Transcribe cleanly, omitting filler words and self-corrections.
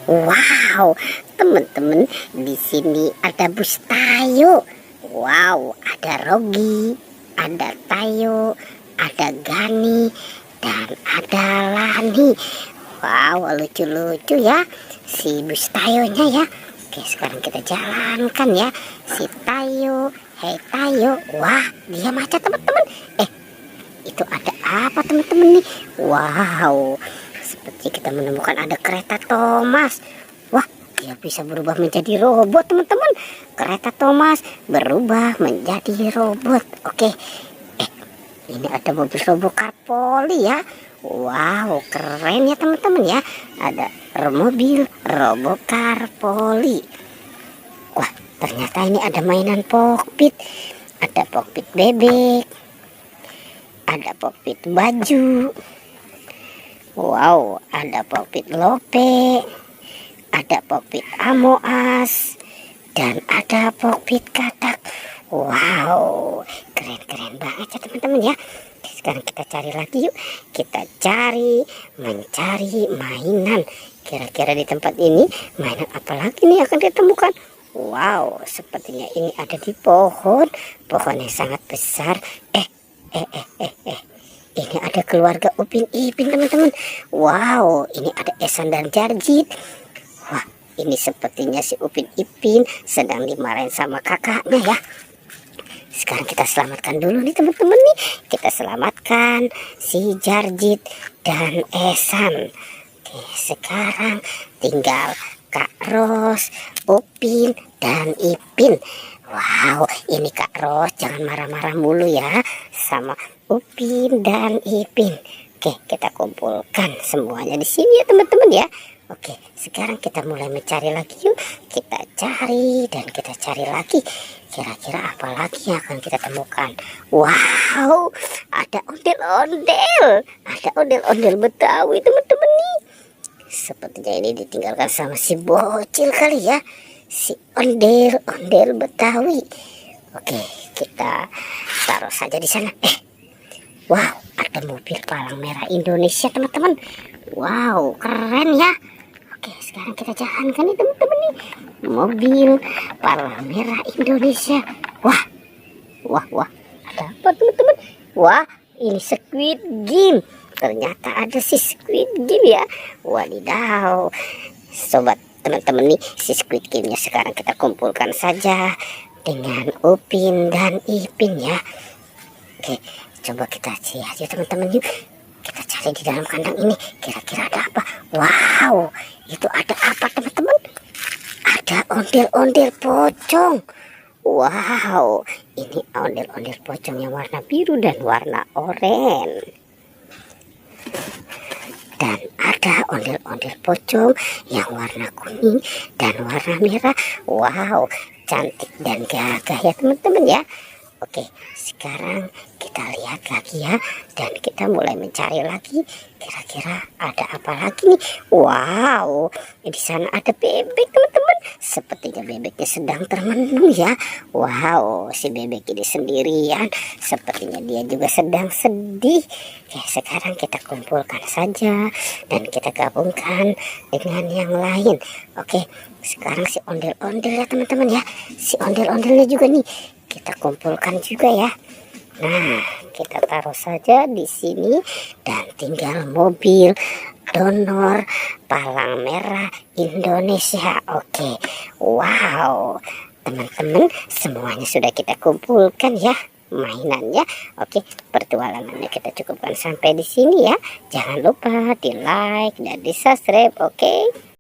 Wow, teman-teman, di sini ada bus Tayo. Wow, ada Rogi, ada Tayo, ada Gani, dan ada Lani. Wow, lucu-lucu ya si bus Tayonya ya. Oke, sekarang kita jalankan ya si Tayo. Hei Tayo, wah dia macet teman-teman. Itu ada apa teman-teman nih? Wow, seperti kita menemukan ada kereta Thomas. Wah, dia bisa berubah menjadi robot teman-teman. Kereta Thomas berubah menjadi robot. Oke, ini ada mobil Robokar Poli ya. Wow, keren ya teman-teman ya. Ada mobil Robokar Poli. Wah, ternyata ini ada mainan Pokpit. Ada Pokpit bebek, ada Pokpit baju. Wow, ada Pokpit Lope, ada Pokpit Amoas, dan ada Pokpit Katak. Wow, keren-keren banget ya teman-teman ya. Sekarang kita cari lagi yuk. Kita mencari mainan. Kira-kira di tempat ini mainan apa lagi nih akan ditemukan? Wow, sepertinya ini ada di pohon yang sangat besar. Ini ada keluarga Upin Ipin teman-teman. Wow, ini ada Esan dan Jarjit. Wah, ini sepertinya si Upin Ipin sedang dimarahin sama kakaknya ya. Sekarang kita selamatkan dulu nih teman-teman nih. Kita selamatkan si Jarjit dan Esan. Oke, sekarang tinggal Kak Ros, Upin, dan Ipin. Wow, ini Kak Ros jangan marah-marah mulu ya sama Upin dan Ipin. Oke, kita kumpulkan semuanya di sini ya teman-teman ya. Oke, sekarang kita mulai mencari lagi yuk. Kita cari dan kita cari lagi. Kira-kira apa lagi yang akan kita temukan? Wow, ada ondel-ondel. Ada ondel-ondel Betawi teman-teman nih. Sepertinya ini ditinggalkan sama si bocil kali ya. Si ondel-ondel Betawi. Oke, kita taruh saja di sana. Wow, ada mobil palang merah Indonesia teman-teman. Wow, keren ya. Oke, sekarang kita jalankan nih teman-teman nih. Mobil palang merah Indonesia. Wah, ada apa teman-teman? Wah, ini Squid Game. Ternyata ada si Squid Game ya. Wadidaw. Sobat teman-teman nih, si Squid Game-nya sekarang kita kumpulkan saja dengan Upin dan Ipin ya. Oke, coba kita lihat ya teman-teman yuk. Kita cari di dalam kandang ini. Kira-kira ada apa? Wow, itu ada apa teman-teman? Ada ondel-ondel pocong. Wow, ini ondel-ondel pocong yang warna biru dan warna oranye. Dan ada ondel-ondel pocong yang warna kuning dan warna merah. Wow, cantik dan gagah ya teman-teman ya. Oke, sekarang kita lihat lagi ya. Dan kita mulai mencari lagi. Kira-kira ada apa lagi nih? Wow, di sana ada bebek teman-teman. Sepertinya bebeknya sedang termenung ya. Wow, si bebek ini sendirian. Sepertinya dia juga sedang sedih. Oke, sekarang kita kumpulkan saja. Dan kita gabungkan dengan yang lain. Oke, sekarang si ondel-ondel ya teman-teman ya. Si ondel-ondelnya juga nih kita kumpulkan juga ya. Nah, kita taruh saja di sini dan tinggal mobil donor palang merah Indonesia. Oke, wow, teman-teman semuanya sudah kita kumpulkan ya mainannya. Oke, pertualangannya kita cukupkan sampai di sini ya. Jangan lupa di like dan di subscribe. Oke.